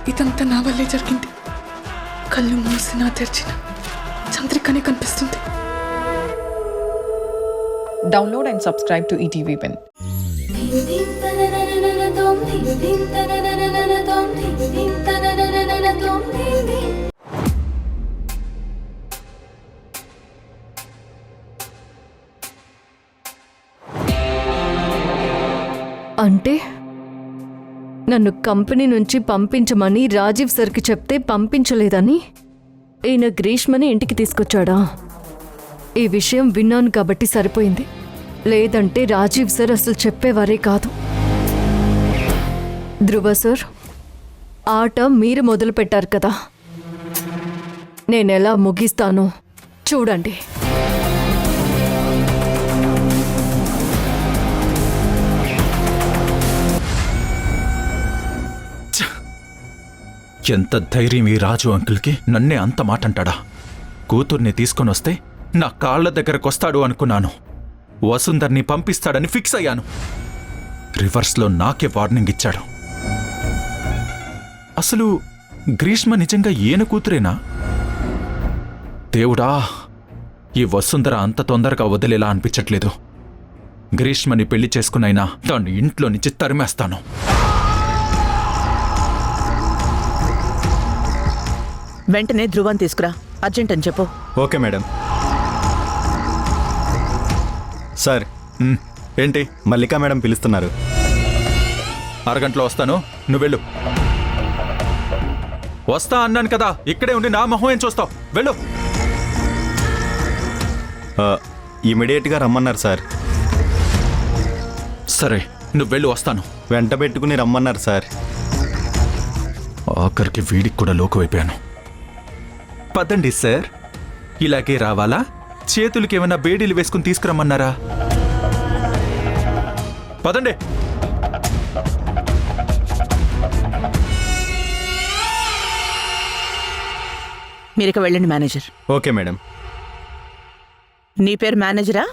ఇదంతా నా వల్లే జరిగింది. కళ్ళు మూసినా తెరిచిన చంద్రికనే కనిపిస్తుంది. Download and subscribe to ETV Win. అంటే నన్ను కంపెనీ నుంచి పంపించమని రాజీవ్ సార్కి చెప్తే పంపించలేదని ఈయన గ్రీష్మని ఇంటికి తీసుకొచ్చాడా? ఈ విషయం విన్నాను కాబట్టి సరిపోయింది. లేదంటే రాజీవ్ సార్ అసలు చెప్పేవారే కాదు. ధ్రువ సార్, ఆట మీరు మొదలు పెట్టారు కదా, నేనెలా ముగిస్తానో చూడండి. ఎంత ధైర్యం ఈ రాజు అంకుల్కి నన్నే అంత మాట అంటాడా? కూతుర్ని తీసుకొని వస్తే నా కాళ్ల దగ్గరకొస్తాడు అనుకున్నాను. వసుంధర్ని పంపిస్తాడని ఫిక్స్ అయ్యాను. రివర్స్లో నాకే వార్నింగ్ ఇచ్చాడు. అసలు గ్రీష్మ నిజంగా ఈయన కూతురేనా? దేవుడా, ఈ వసుంధర అంత తొందరగా వదిలేలా అనిపించట్లేదు. గ్రీష్మని పెళ్లి చేసుకునైనా దాన్ని ఇంట్లో నుంచి తరిమేస్తాను. వెంటనే ధ్రువం తీసుకురా, అర్జెంట్ అని చెప్పు. Okay madam. సార్, ఏంటి మల్లికా మేడం పిలుస్తున్నారు? అరగంటలో వస్తాను, నువ్వెళ్ళు. వస్తా అన్నాను కదా, ఇక్కడే ఉండి నా మొహం ఏం చూస్తావు? వెళ్ళు. ఇమీడియట్గా రమ్మన్నారు సార్. సరే, నువ్వెళ్ళు, వస్తాను. వెంట పెట్టుకుని రమ్మన్నారు సార్. ఆఖరికి వీడికి కూడా లోకువైపోయాను. పదండి సార్. ఇలాగే రావాలా? చేతులకి ఏమైనా బేడీలు వేసుకుని తీసుకురమ్మన్నారా? పదండి. మీరిక వెళ్ళండి మేనేజర్. Okay madam. నీ పేరు మేనేజరా?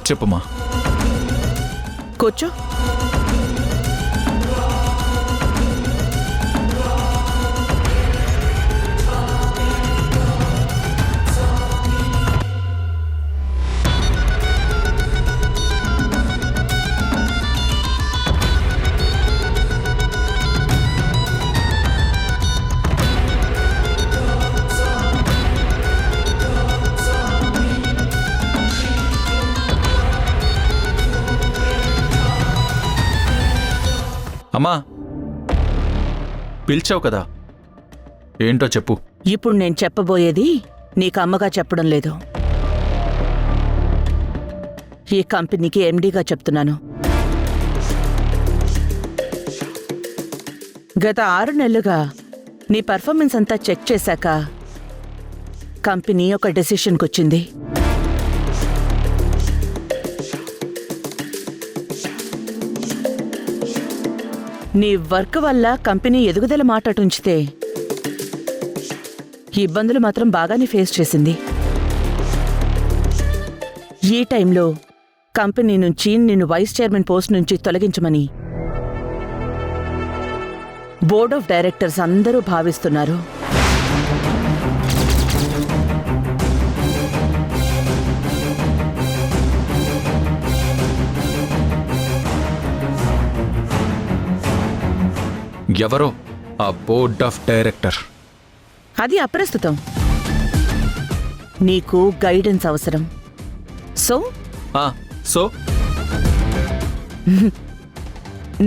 చెప్పుమా. కూర్చో. అమ్మా, పిలిచావు కదా, ఏంటో చెప్పు. ఇప్పుడు నేను చెప్పబోయేది నీకు అమ్మగా చెప్పడం లేదు, ఈ కంపెనీకి ఎండీగా చెప్తున్నాను. గత 6 నెలలుగా నీ పర్ఫార్మెన్స్ అంతా చెక్ చేశాక కంపెనీ ఒక డెసిషన్కి వచ్చింది. నీ వర్క్ వల్ల కంపెనీ ఎదుగుదల మాట ఉంచితే ఇబ్బందులు మాత్రం బాగానే ఫేస్ చేసింది. ఈ టైంలో కంపెనీ నుంచి నిన్ను వైస్ చైర్మన్ పోస్ట్ నుంచి తొలగించమని బోర్డ్ ఆఫ్ డైరెక్టర్స్ అందరూ భావిస్తున్నారు. ఎవరో ఆ బోర్డ్ ఆఫ్ డైరెక్టర్? అది అప్రస్తుతం. నీకు గైడెన్స్ అవసరం. సో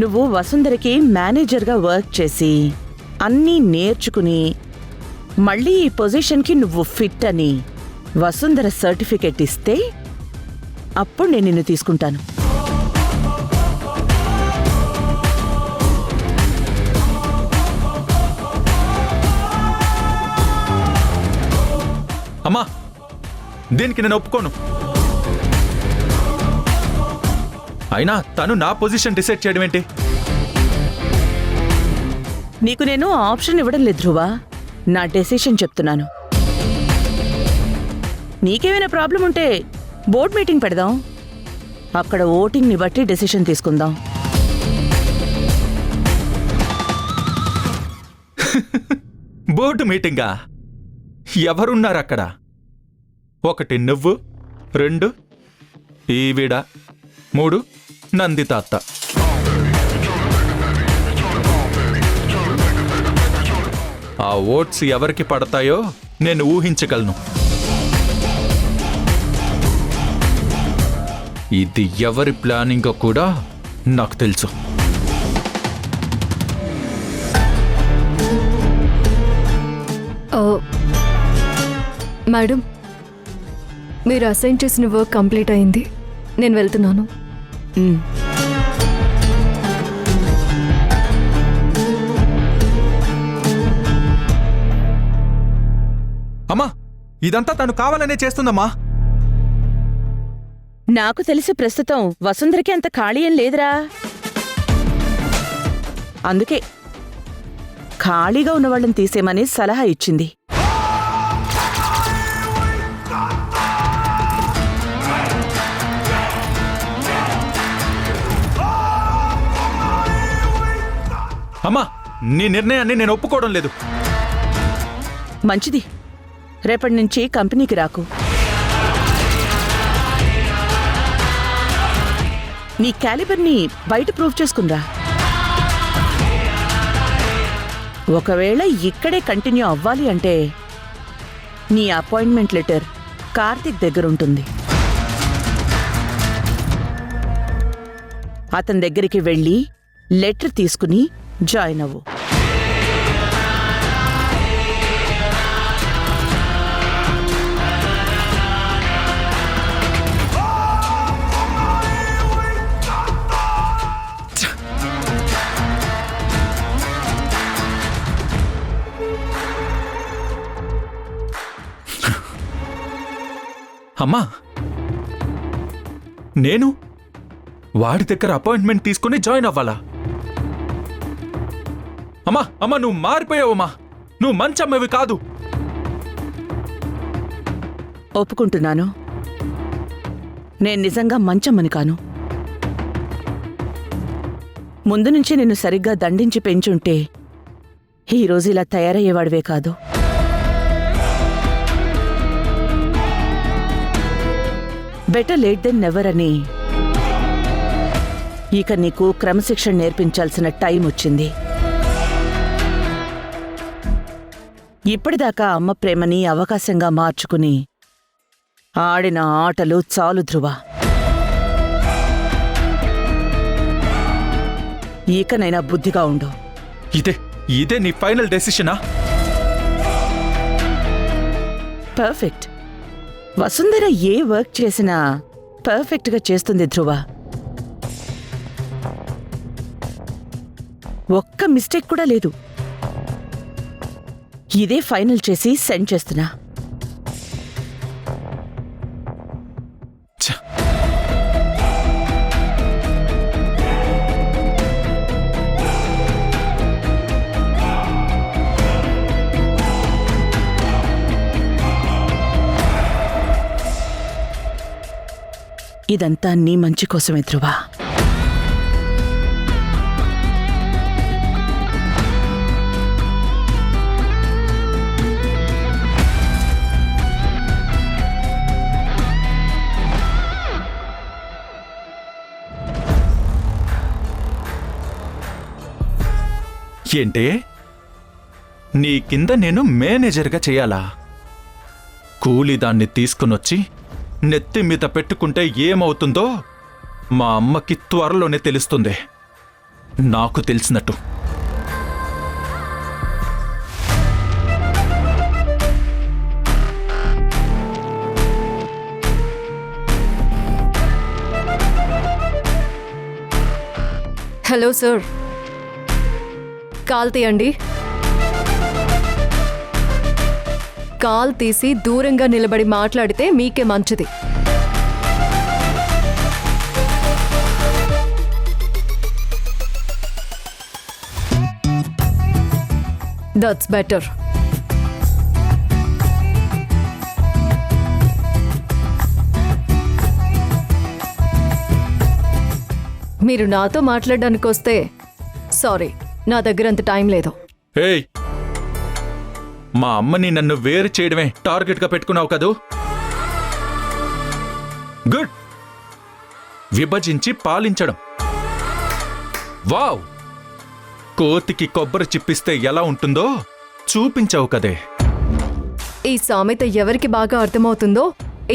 నువ్వు వసుంధరకి మేనేజర్గా వర్క్ చేసి అన్నీ నేర్చుకుని మళ్ళీ ఈ పొజిషన్కి నువ్వు ఫిట్ అని వసుంధర సర్టిఫికెట్ ఇస్తే అప్పుడు నేను నిన్ను తీసుకుంటాను. అమ్మా, దీనికి నేను ఒప్పుకోను. అయినా తను నా పొజిషన్ డిసైడ్ చేయడం ఏంటి? నీకు నేను ఆప్షన్ ఇవ్వడం లేదు ధ్రువ. నా డెసిషన్ చెప్తున్నాను. నీకేమైనా ప్రాబ్లం ఉంటే బోర్డ్ మీటింగ్ పెడదాం. అక్కడ ఓటింగ్ని బట్టి డెసిషన్ తీసుకుందాం. బోర్డు మీటింగా? ఎవరున్నారు అక్కడ? 1 నువ్వు, 2 ఈవిడ, 3 నందితాత్త. ఆ ఓట్స్ ఎవరికి పడతాయో నేను ఊహించగలను. ఇది ఎవరి ప్లానింగో కూడా నాకు తెలుసు. మేడం, మీరు అసైన్ చేసిన వర్క్ కంప్లీట్ అయింది. నేను వెళ్తున్నాను. అమ్మా, ఇదంతా తను కావాలనే చేస్తుందమ్మా. నాకు తెలిసి ప్రస్తుతం వసుంధరకి అంత ఖాళీ ఏం లేదురా. అందుకే ఖాళీగా ఉన్న వాళ్ళని తీసేయమని సలహా ఇచ్చింది. అమ్మా, నీ నిర్ణయాన్ని నేను ఒప్పుకోవడం లేదు. మంచిది, రేపటి నుంచి కంపెనీకి రాకు. నీ క్యాలిబర్ని బయట ప్రూవ్ చేసుకుందా. ఒకవేళ ఇక్కడే కంటిన్యూ అవ్వాలి అంటే నీ అపాయింట్మెంట్ లెటర్ కార్తిక్ దగ్గరుంటుంది. అతని దగ్గరికి వెళ్ళి లెటర్ తీసుకుని జాయిన్ అవ్వు. అమ్మా, నేను వాడి దగ్గర అపాయింట్మెంట్ తీసుకుని జాయిన్ అవ్వాలా? అమ్మా అమ్మా, నువ్వు మారిపోయావమ్మా. నువ్వు మంచమ్మవి కాదు. ఒప్పుకుంటున్నాను, నేను నిజంగా మంచమ్మని కాను. ముందు నుంచి నిన్ను సరిగ్గా దండించి పెంచుంటే ఈరోజు ఇలా తయారయ్యేవాడివే కాదు. బెటర్ లేట్ దెన్ నెవర్ అని ఇక నీకు క్రమశిక్షణ నేర్పించాల్సిన టైం వచ్చింది. ఇప్పటిదాకా అమ్మ ప్రేమని అవకాశంగా మార్చుకుని ఆడిన ఆటలు చాలు ధ్రువ. ఇకనైనా బుద్ధిగా ఉండు. ఇదే నీ ఫైనల్ డెసిషనా? పర్ఫెక్ట్. వసుంధర ఏ వర్క్ చేసినా పర్ఫెక్ట్గా చేస్తుంది ధ్రువ. ఒక్క మిస్టేక్ కూడా లేదు. ఇదే ఫైనల్ చేసి సెండ్ చేస్తున్నా. ఇదంతా నీ మంచి కోసమే ధ్రువ. ఏంటే, నీ కింద నేను మేనేజర్గా చేయాలా? కూలి దాన్ని తీసుకునొచ్చి నెత్తి మీద పెట్టుకుంటే ఏమవుతుందో మా అమ్మకి త్వరలోనే తెలుస్తుంది, నాకు తెలిసినట్టు. హలో సార్, కాల్ తీయండి. కాల్ తీసి దూరంగా నిలబడి మాట్లాడితే మీకే మంచిది. That's better. మీరు నాతో మాట్లాడడానికి వస్తే సారీ, నా దగ్గర అంత టైం లేదు. ఏయ్, మా అమ్మని నన్ను వేరు చేయడమే టార్గెట్గా పెట్టుకున్నావు కదూ? గుడ్. విభజించి పాలించడం. వావ్! కోతికి కొబ్బరి చిప్పిస్తే ఎలా ఉంటుందో చూపించావు కదే. ఈ సామెత ఎవరికి బాగా అర్థమవుతుందో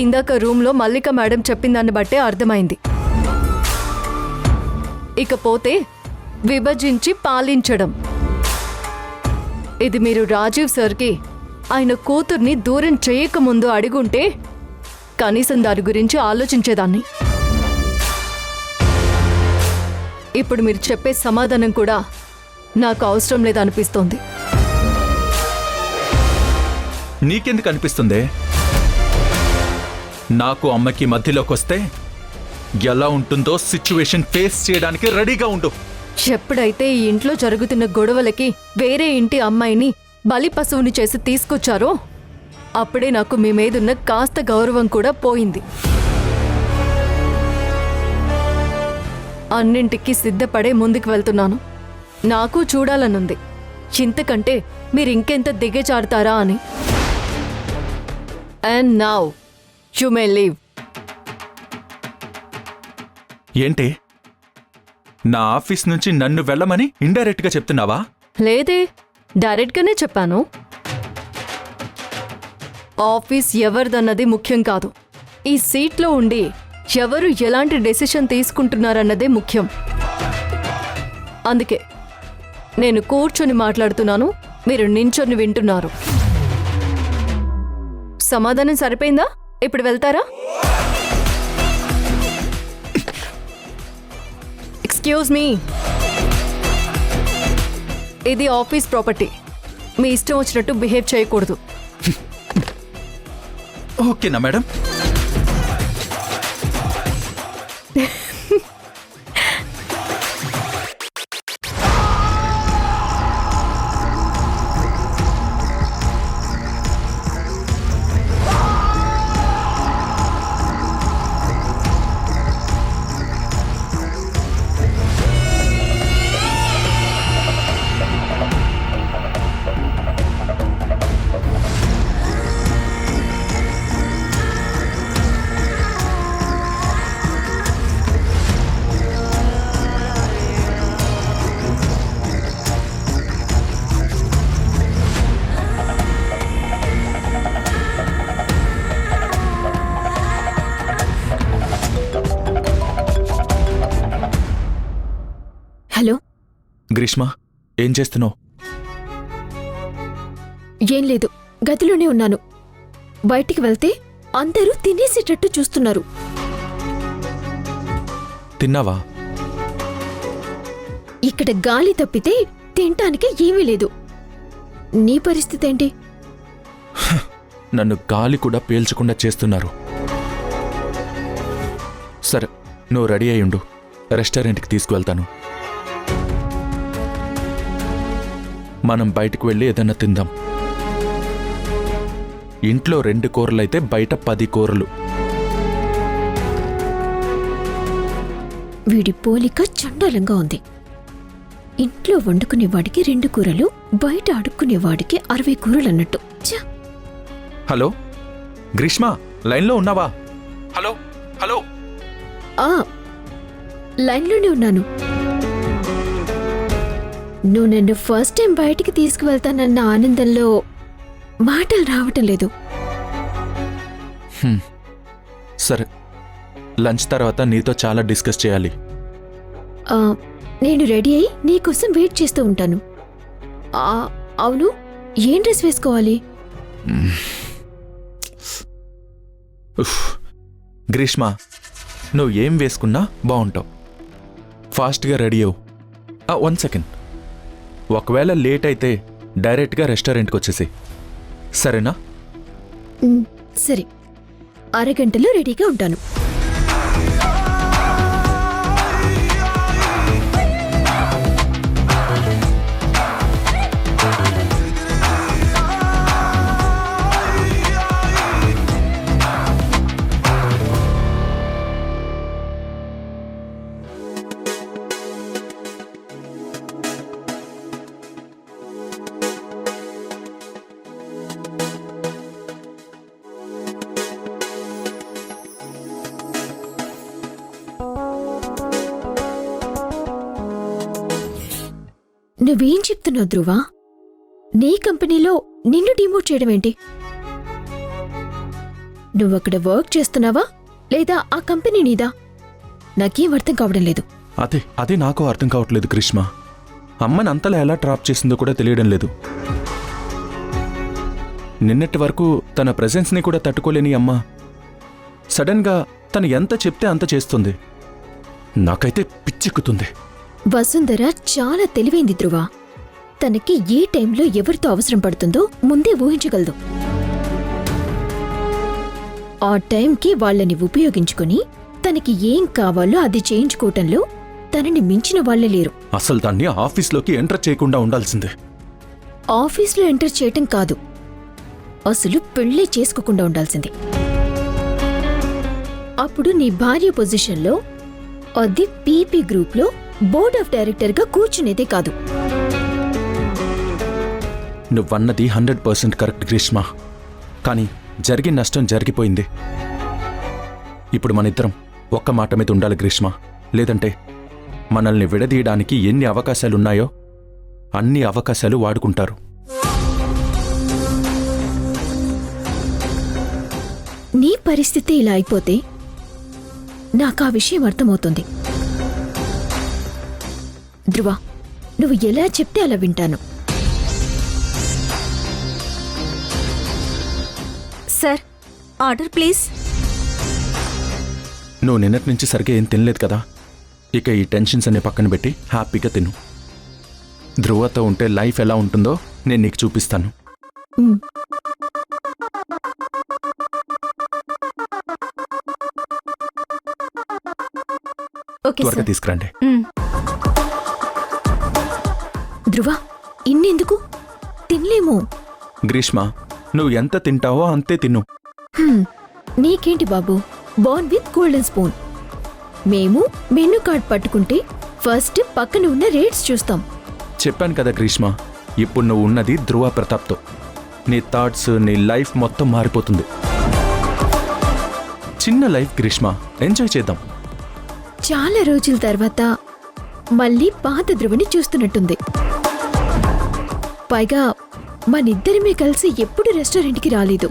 ఇందాక రూమ్లో మల్లిక మేడం చెప్పిందాన్ని బట్టే అర్థమైంది. ఇకపోతే విభజించి పాలించడం. ఇది మీరు రాజీవ్ సార్కి ఆయన కూతుర్ని దూరం చేయకముందు అడుగుంటే కనీసం దాని గురించి ఆలోచించేదాన్ని. ఇప్పుడు మీరు చెప్పే సమాధానం కూడా నాకు అవసరం లేదనిపిస్తోంది. నీకెందుకు అనిపిస్తుందే? నాకు అమ్మకి మధ్యలోకొస్తే ఎలా ఉంటుందో సిచ్యువేషన్ ఫేస్ చేయడానికి రెడీగా ఉండు. ఎప్పుడైతే ఈ ఇంట్లో జరుగుతున్న గొడవలకి వేరే ఇంటి అమ్మాయిని బలి పశువుని చేసి తీసుకొచ్చారో అప్పుడే నాకు మీ మీదున్న కాస్త గౌరవం కూడా పోయింది. అన్నింటికి సిద్ధపడే ముందుకు వెళ్తున్నాను. నాకు చూడాలనుంది ఇంతకంటే మీరు ఇంకెంత దిగజారుతారా అని. And now you may leave. ఏంటి, నా ఆఫీస్ నుంచి నన్ను వెళ్ళమని ఇండైరెక్ట్ గా చెప్తున్నావా? లేదే, డైరెక్ట్గానే చెప్పాను. ఆఫీస్ ఎవరిదన్నది ముఖ్యం కాదు. ఈ సీట్లో ఉండి ఎవరు ఎలాంటి డెసిషన్ తీసుకుంటున్నారన్నదే ముఖ్యం. అందుకే నేను కూర్చొని మాట్లాడుతున్నాను, మీరు నించొని వింటున్నారు. సమాధానం సరిపోయిందా? ఇప్పుడు వెళ్తారా? ఎక్స్క్యూజ్ మీ, ఇది ఆఫీస్ ప్రాపర్టీ. మీ ఇష్టం వచ్చినట్టు బిహేవ్ చేయకూడదు. ఓకేనా మేడం? హలో గ్రీష్మ, ఏం చేస్తున్నావు? ఏం లేదు, గదిలోనే ఉన్నాను. బయటికి వెళ్తే అందరూ తినేసేటట్టు చూస్తున్నారు. తిన్నావా? ఇక్కడ గాలి తప్పితే తినటానికి ఏమీ లేదు. నీ పరిస్థితి ఏంటి? నన్ను గాలి కూడా పీల్చకుండా చేస్తున్నారు. సరే, నువ్వు రెడీ అయ్యుండు, రెస్టారెంట్కి తీసుకువెళ్తాను. మనం బయటకు వెళ్ళి ఏదన్నా తిందాం. ఇంట్లో 2 కూరలైతే బయట 10 కూరలు. వీడి పోలిక చండాలంగా ఉంది. ఇంట్లో వండుకునేవాడికి 2 కూరలు, బయట అడుక్కునేవాడికి 60 కూరలు అన్నట్టు. ఛ! హలో గ్రీష్మ, లైన్లో ఉన్నావా? Hello hello. ఆ, లైన్లోనే ఉన్నాను. నువ్వు నన్ను ఫస్ట్ టైం బయటికి తీసుకువెళ్తానన్న ఆనందంలో మాటలు రావటం లేదు. సరే, లంచ్ తర్వాత నీతో చాలా డిస్కస్ చేయాలి. నేను రెడీ అయి నీకోసం వెయిట్ చేస్తూ ఉంటాను. అవును, ఏం డ్రెస్ వేసుకోవాలి? గ్రీష్మ, నువ్వు ఏం వేసుకున్నా బాగుంటావు. ఫాస్ట్గా రెడీ అవ్వు. 1 సెకండ్. ఒకవేళ లేట్ అయితే డైరెక్ట్గా రెస్టారెంట్కి వచ్చేసి, సరేనా? సరే, అరగంటలో రెడీగా ఉంటాను. నువ్వేం చెప్తున్నావు ధ్రువ? నీ కంపెనీలో నిన్ను డిమోట్ చేయడం ఏంటి? నువ్వక్కడ వర్క్ చేస్తున్నావా లేదా ఆ కంపెనీ నీదా? నాకేం అర్థం కావడం లేదు. అదే నాకు అర్థం కావట్లేదు గ్రీష్మ. అమ్మని అంతలా ఎలా ట్రాప్ చేసిందో కూడా తెలియడం లేదు. నిన్నటి వరకు తన ప్రెజెన్స్ని కూడా తట్టుకోలేని అమ్మ సడన్గా తను ఎంత చెప్తే అంత చేస్తుంది. నాకైతే పిచ్చెక్కుతుంది. వసుంధర చాలా తెలివైంది ధ్రువ. తనకి ఏ టైంలో ఎవరితో అవసరం పడుతుందో ముందే ఊహించగలదు. ఆ టైంకి వాళ్ళని ఉపయోగించుకుని తనకి ఏం కావాలో అది చేయించుకోవటంలో తనని మించిన వాళ్లే లేరు. అసలు దాన్ని ఆఫీస్లోకి ఎంటర్ చేయకుండా ఉండాల్సిందే. ఆఫీస్లో ఎంటర్ చేయటం కాదు, అసలు పెళ్లే చేసుకోకుండా ఉండాల్సింది. అప్పుడు నీ భార్య పొజిషన్లో, అది పీపీ గ్రూప్లో బోర్డ్ ఆఫ్ డైరెక్టర్గా కూర్చునేదే కాదు. నువ్వన్నది 100% కరెక్ట్ గ్రీష్మ. కానీ జరిగిన నష్టం జరిగిపోయింది. ఇప్పుడు మనిద్దరం ఒక్క మాట మీద ఉండాలి గ్రీష్మ. లేదంటే మనల్ని విడదీయడానికి ఎన్ని అవకాశాలున్నాయో అన్ని అవకాశాలు వాడుకుంటారు. నీ పరిస్థితి ఇలా అయిపోతే నాకు ఆ విషయం అర్థమవుతుంది. ధ్రువ, నువ్వు ఎలా చెప్తే అలా వింటాను. Sir, order please. నువ్వు నిన్నటి నుంచి సరిగ్గా ఏం తినలేదు కదా. ఇక ఈ టెన్షన్స్ అనే పక్కన పెట్టి హ్యాపీగా తిను. ధ్రువతో ఉంటే లైఫ్ ఎలా ఉంటుందో నేను నీకు చూపిస్తాను. ఓకే త్వరగా సార్. తీసుకురండి. ధ్రువ, ఇన్నెందుకు? తినలేము. గ్రీష్మ, నువ్వు ఎంత తింటావో అంతే తిను. నీకేంటి బాబు, బార్న్ విత్ గోల్డెన్ స్పూన్. మేము మెనూ కార్డ్ పట్టుకుంటే ఫస్ట్ పక్కన ఉన్న రేట్స్ చూస్తాం. చెప్పాను కదా గ్రీష్మ, ఇప్పుడు నువ్వు ఉన్నది ధ్రువ ప్రతాప్తో. నీ థాట్స్, నీ లైఫ్ మొత్తం మారిపోతుంది. చిన్న లైఫ్ గ్రీష్మ, ఎంజాయ్ చేద్దాం. చాలా రోజుల తర్వాత మళ్ళీ పాత ధ్రువని చూస్తున్నట్టుంది. పైగా మనిద్దరమే కలిసి ఎప్పుడు రెస్టారెంట్కి రాలేదు.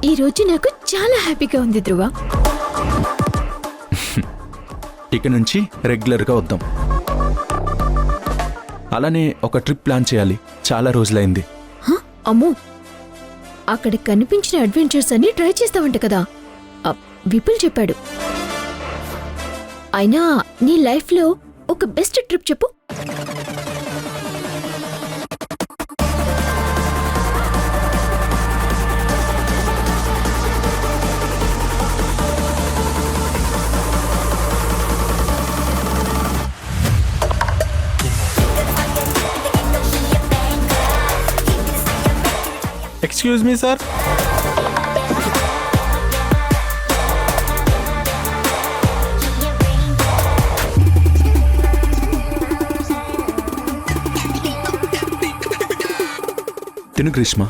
ఈ రోజు నాకు చాలా హ్యాపీగా ఉంది ధ్రువ. ఇక నుంచి రెగ్యులర్గా వద్దాం. అలానే ఒక ట్రిప్ ప్లాన్ చేయాలి. చాలా రోజులైంది. అమ్మో, అక్కడ కనిపించిన అడ్వెంచర్స్ అన్ని ట్రై చేస్తావంట కదా, విపుల్ చెప్పాడు. అయినా నీ లైఫ్లో ఒక బెస్ట్ ట్రిప్ చెప్పు. Excuse me sir. తిను గ్రీష్మ.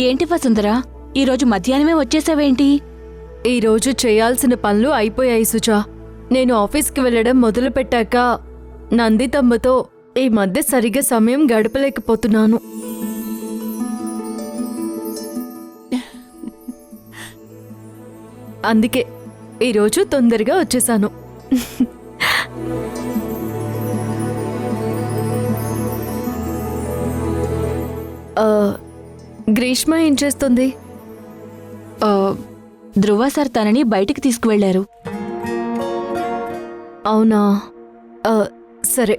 ఏంటి వసుంధరా, ఈరోజు మధ్యాహ్నమే వచ్చేసావేంటి? ఈరోజు చేయాల్సిన పనులు అయిపోయాయి సుజా. నేను ఆఫీస్కి వెళ్ళడం మొదలుపెట్టాక నందితమ్మతో ఈ మధ్య సరిగ్గా సమయం గడపలేకపోతున్నాను. అందుకే ఈరోజు తొందరగా వచ్చేసాను. గ్రీష్మ ఏం చేస్తుంది? ధ్రువ సార్ తనని బయటికి తీసుకువెళ్లారు. అవునా సరే,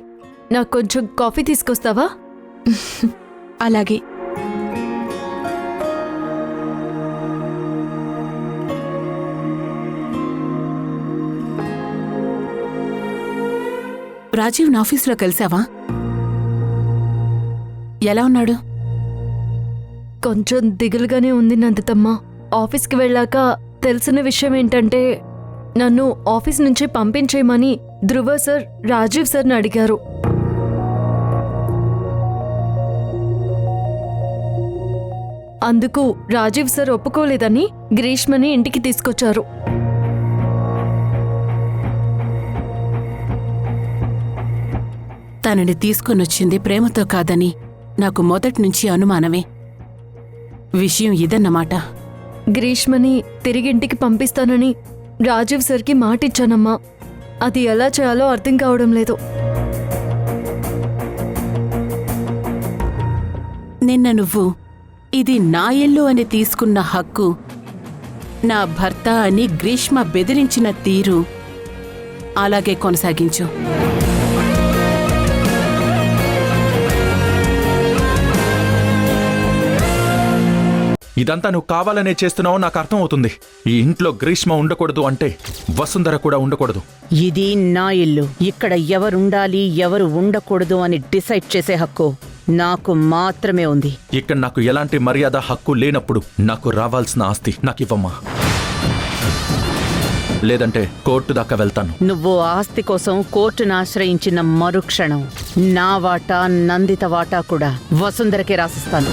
నాకు కొంచెం కాఫీ తీసుకొస్తావా? అలాగే. రాజీవ్ని ఆఫీసులో కలిసావా? ఎలా ఉన్నాడు? కొంచెం దిగులుగానే ఉంది నందితమ్మ. ఆఫీస్కి వెళ్ళాక తెలిసిన విషయం ఏంటంటే నన్ను ఆఫీస్ నుంచి పంపించేయమని ధ్రువ సార్ రాజీవ్ సార్ని అడిగారు. అందుకు రాజీవ్ సార్ ఒప్పుకోలేదని గ్రీష్మని ఇంటికి తీసుకొచ్చారు. తనని తీసుకొనొచ్చింది ప్రేమతో కాదని నాకు మొదటి నుంచి అనుమానమే. విషయం ఇదన్నమాట. గ్రీష్మని తిరిగి ఇంటికి పంపిస్తానని రాజీవ్ సార్కి మాటిచ్చానమ్మా. అది ఎలా చేయాలో అర్థం కావడం లేదు. నిన్న నువ్వు ఇది నా ఇల్లు అని తీసుకున్న హక్కు, నా భర్త అని గ్రీష్మ బెదిరించిన తీరు అలాగే కొనసాగించు. ఇదంతా నువ్వు కావాలనే చేస్తున్నావో నాకు అర్థం అవుతుంది. ఈ ఇంట్లో గ్రీష్మ ఉండకూడదు అంటే వసుంధర కూడా ఉండకూడదు. ఇది నా ఇల్లు. ఇక్కడ ఎవరుండాలి ఎవరు ఉండకూడదు అని డిసైడ్ చేసే హక్కు నాకు మాత్రమే ఉంది. ఇక్కడ నాకు ఎలాంటి మర్యాద హక్కు లేనప్పుడు నాకు రావాల్సిన ఆస్తి నాకు ఇవ్వమ్మా, లేదంటే కోర్టు దాకా వెళ్తాను. నువ్వు ఆస్తి కోసం కోర్టును ఆశ్రయించిన మరుక్షణం నా వాటా నందిత వాటా కూడా వసుంధరకే రాసిస్తాను.